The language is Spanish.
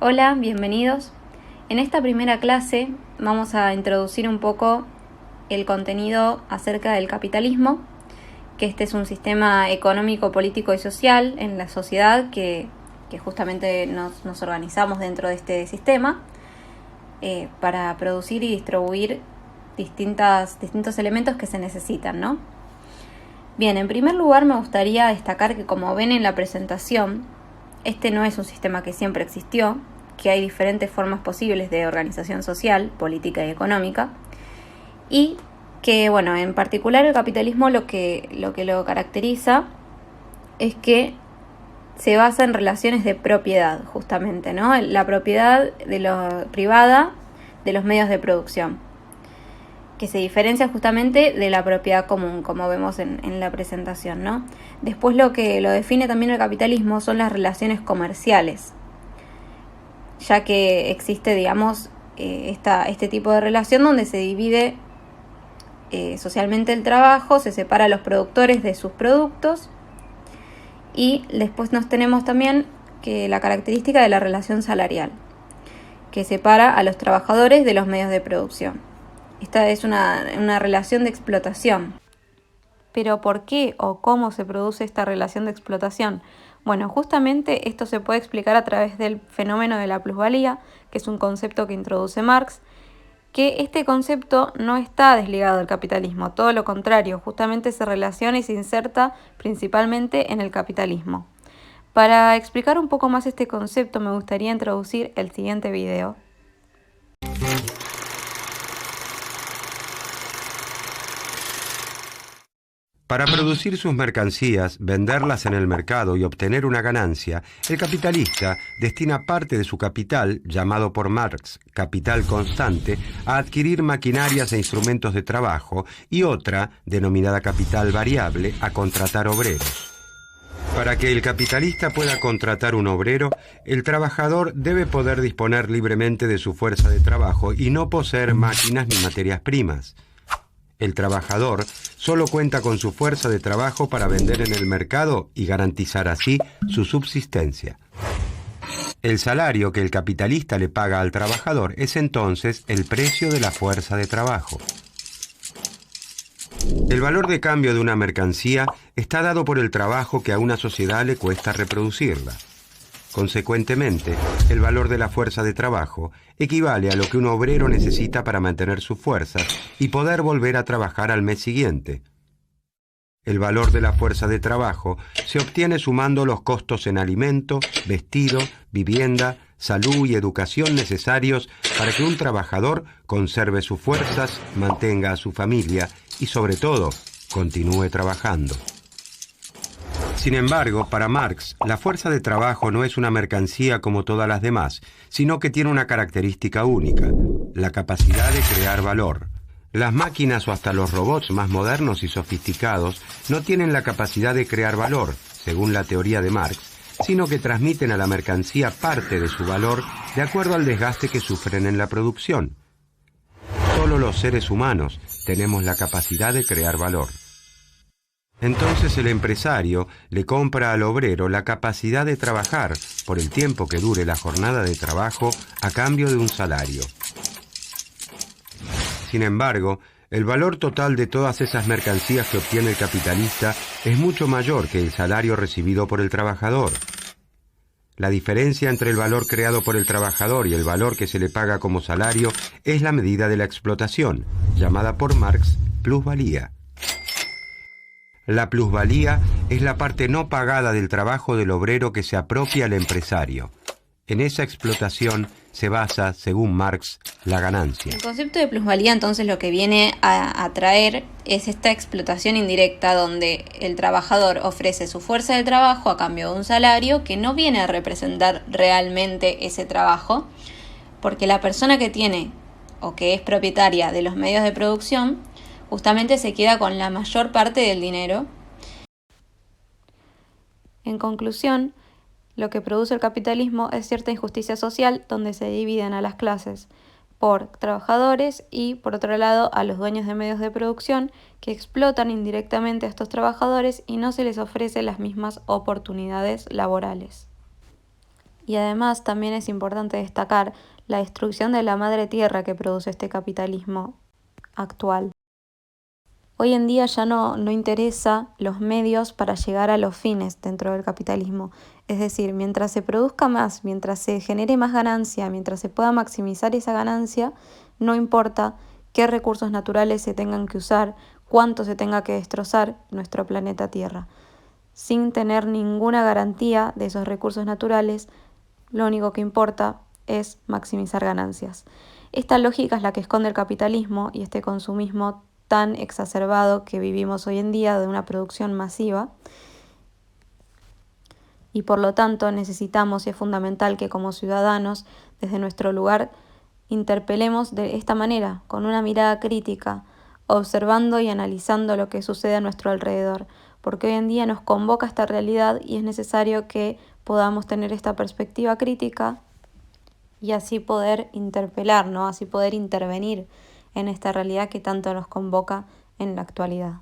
Hola, bienvenidos. En esta primera clase vamos a introducir un poco el contenido acerca del capitalismo, que este es un sistema económico, político y social en la sociedad que justamente nos organizamos dentro de este sistema para producir y distribuir distintos elementos que se necesitan, ¿no? Bien, en primer lugar me gustaría destacar que, como ven en la presentación, este no es un sistema que siempre existió, que hay diferentes formas posibles de organización social, política y económica, y que, bueno, en particular el capitalismo lo que lo caracteriza es que se basa en relaciones de propiedad, justamente, ¿no? La propiedad privada de los medios de producción, que se diferencia justamente de la propiedad común, como vemos en la presentación, ¿no? Después lo que lo define también el capitalismo son las relaciones comerciales, ya que existe, digamos, este tipo de relación donde se divide socialmente el trabajo, se separa a los productores de sus productos, y después nos tenemos también que la característica de la relación salarial, que separa a los trabajadores de los medios de producción. Esta es una relación de explotación. ¿Pero por qué o cómo se produce esta relación de explotación? Bueno, justamente esto se puede explicar a través del fenómeno de la plusvalía, que es un concepto que introduce Marx, que este concepto no está desligado del capitalismo, todo lo contrario, justamente se relaciona y se inserta principalmente en el capitalismo. Para explicar un poco más este concepto me gustaría introducir el siguiente video. Para producir sus mercancías, venderlas en el mercado y obtener una ganancia, el capitalista destina parte de su capital, llamado por Marx capital constante, a adquirir maquinarias e instrumentos de trabajo, y otra, denominada capital variable, a contratar obreros. Para que el capitalista pueda contratar un obrero, el trabajador debe poder disponer libremente de su fuerza de trabajo y no poseer máquinas ni materias primas. El trabajador solo cuenta con su fuerza de trabajo para vender en el mercado y garantizar así su subsistencia. El salario que el capitalista le paga al trabajador es entonces el precio de la fuerza de trabajo. El valor de cambio de una mercancía está dado por el trabajo que a una sociedad le cuesta reproducirla. Consecuentemente, el valor de la fuerza de trabajo equivale a lo que un obrero necesita para mantener sus fuerzas y poder volver a trabajar al mes siguiente. El valor de la fuerza de trabajo se obtiene sumando los costos en alimento, vestido, vivienda, salud y educación necesarios para que un trabajador conserve sus fuerzas, mantenga a su familia y, sobre todo, continúe trabajando. Sin embargo, para Marx, la fuerza de trabajo no es una mercancía como todas las demás, sino que tiene una característica única: la capacidad de crear valor. Las máquinas o hasta los robots más modernos y sofisticados no tienen la capacidad de crear valor, según la teoría de Marx, sino que transmiten a la mercancía parte de su valor de acuerdo al desgaste que sufren en la producción. Solo los seres humanos tenemos la capacidad de crear valor. Entonces el empresario le compra al obrero la capacidad de trabajar por el tiempo que dure la jornada de trabajo a cambio de un salario. Sin embargo, el valor total de todas esas mercancías que obtiene el capitalista es mucho mayor que el salario recibido por el trabajador. La diferencia entre el valor creado por el trabajador y el valor que se le paga como salario es la medida de la explotación, llamada por Marx plusvalía. La plusvalía es la parte no pagada del trabajo del obrero que se apropia el empresario. En esa explotación se basa, según Marx, la ganancia. El concepto de plusvalía entonces lo que viene a traer es esta explotación indirecta, donde el trabajador ofrece su fuerza de trabajo a cambio de un salario que no viene a representar realmente ese trabajo, porque la persona que tiene o que es propietaria de los medios de producción justamente se queda con la mayor parte del dinero. En conclusión, lo que produce el capitalismo es cierta injusticia social, donde se dividen a las clases por trabajadores y, por otro lado, a los dueños de medios de producción, que explotan indirectamente a estos trabajadores y no se les ofrece las mismas oportunidades laborales. Y además también es importante destacar la destrucción de la madre tierra que produce este capitalismo actual. Hoy en día ya no interesa los medios para llegar a los fines dentro del capitalismo. Es decir, mientras se produzca más, mientras se genere más ganancia, mientras se pueda maximizar esa ganancia, no importa qué recursos naturales se tengan que usar, cuánto se tenga que destrozar nuestro planeta Tierra. Sin tener ninguna garantía de esos recursos naturales, lo único que importa es maximizar ganancias. Esta lógica es la que esconde el capitalismo y este consumismo tan exacerbado que vivimos hoy en día de una producción masiva. Y por lo tanto necesitamos y es fundamental que como ciudadanos, desde nuestro lugar, interpelemos de esta manera, con una mirada crítica, observando y analizando lo que sucede a nuestro alrededor, porque hoy en día nos convoca esta realidad y es necesario que podamos tener esta perspectiva crítica y así poder interpelar, ¿no? Así poder intervenir en esta realidad que tanto nos convoca en la actualidad.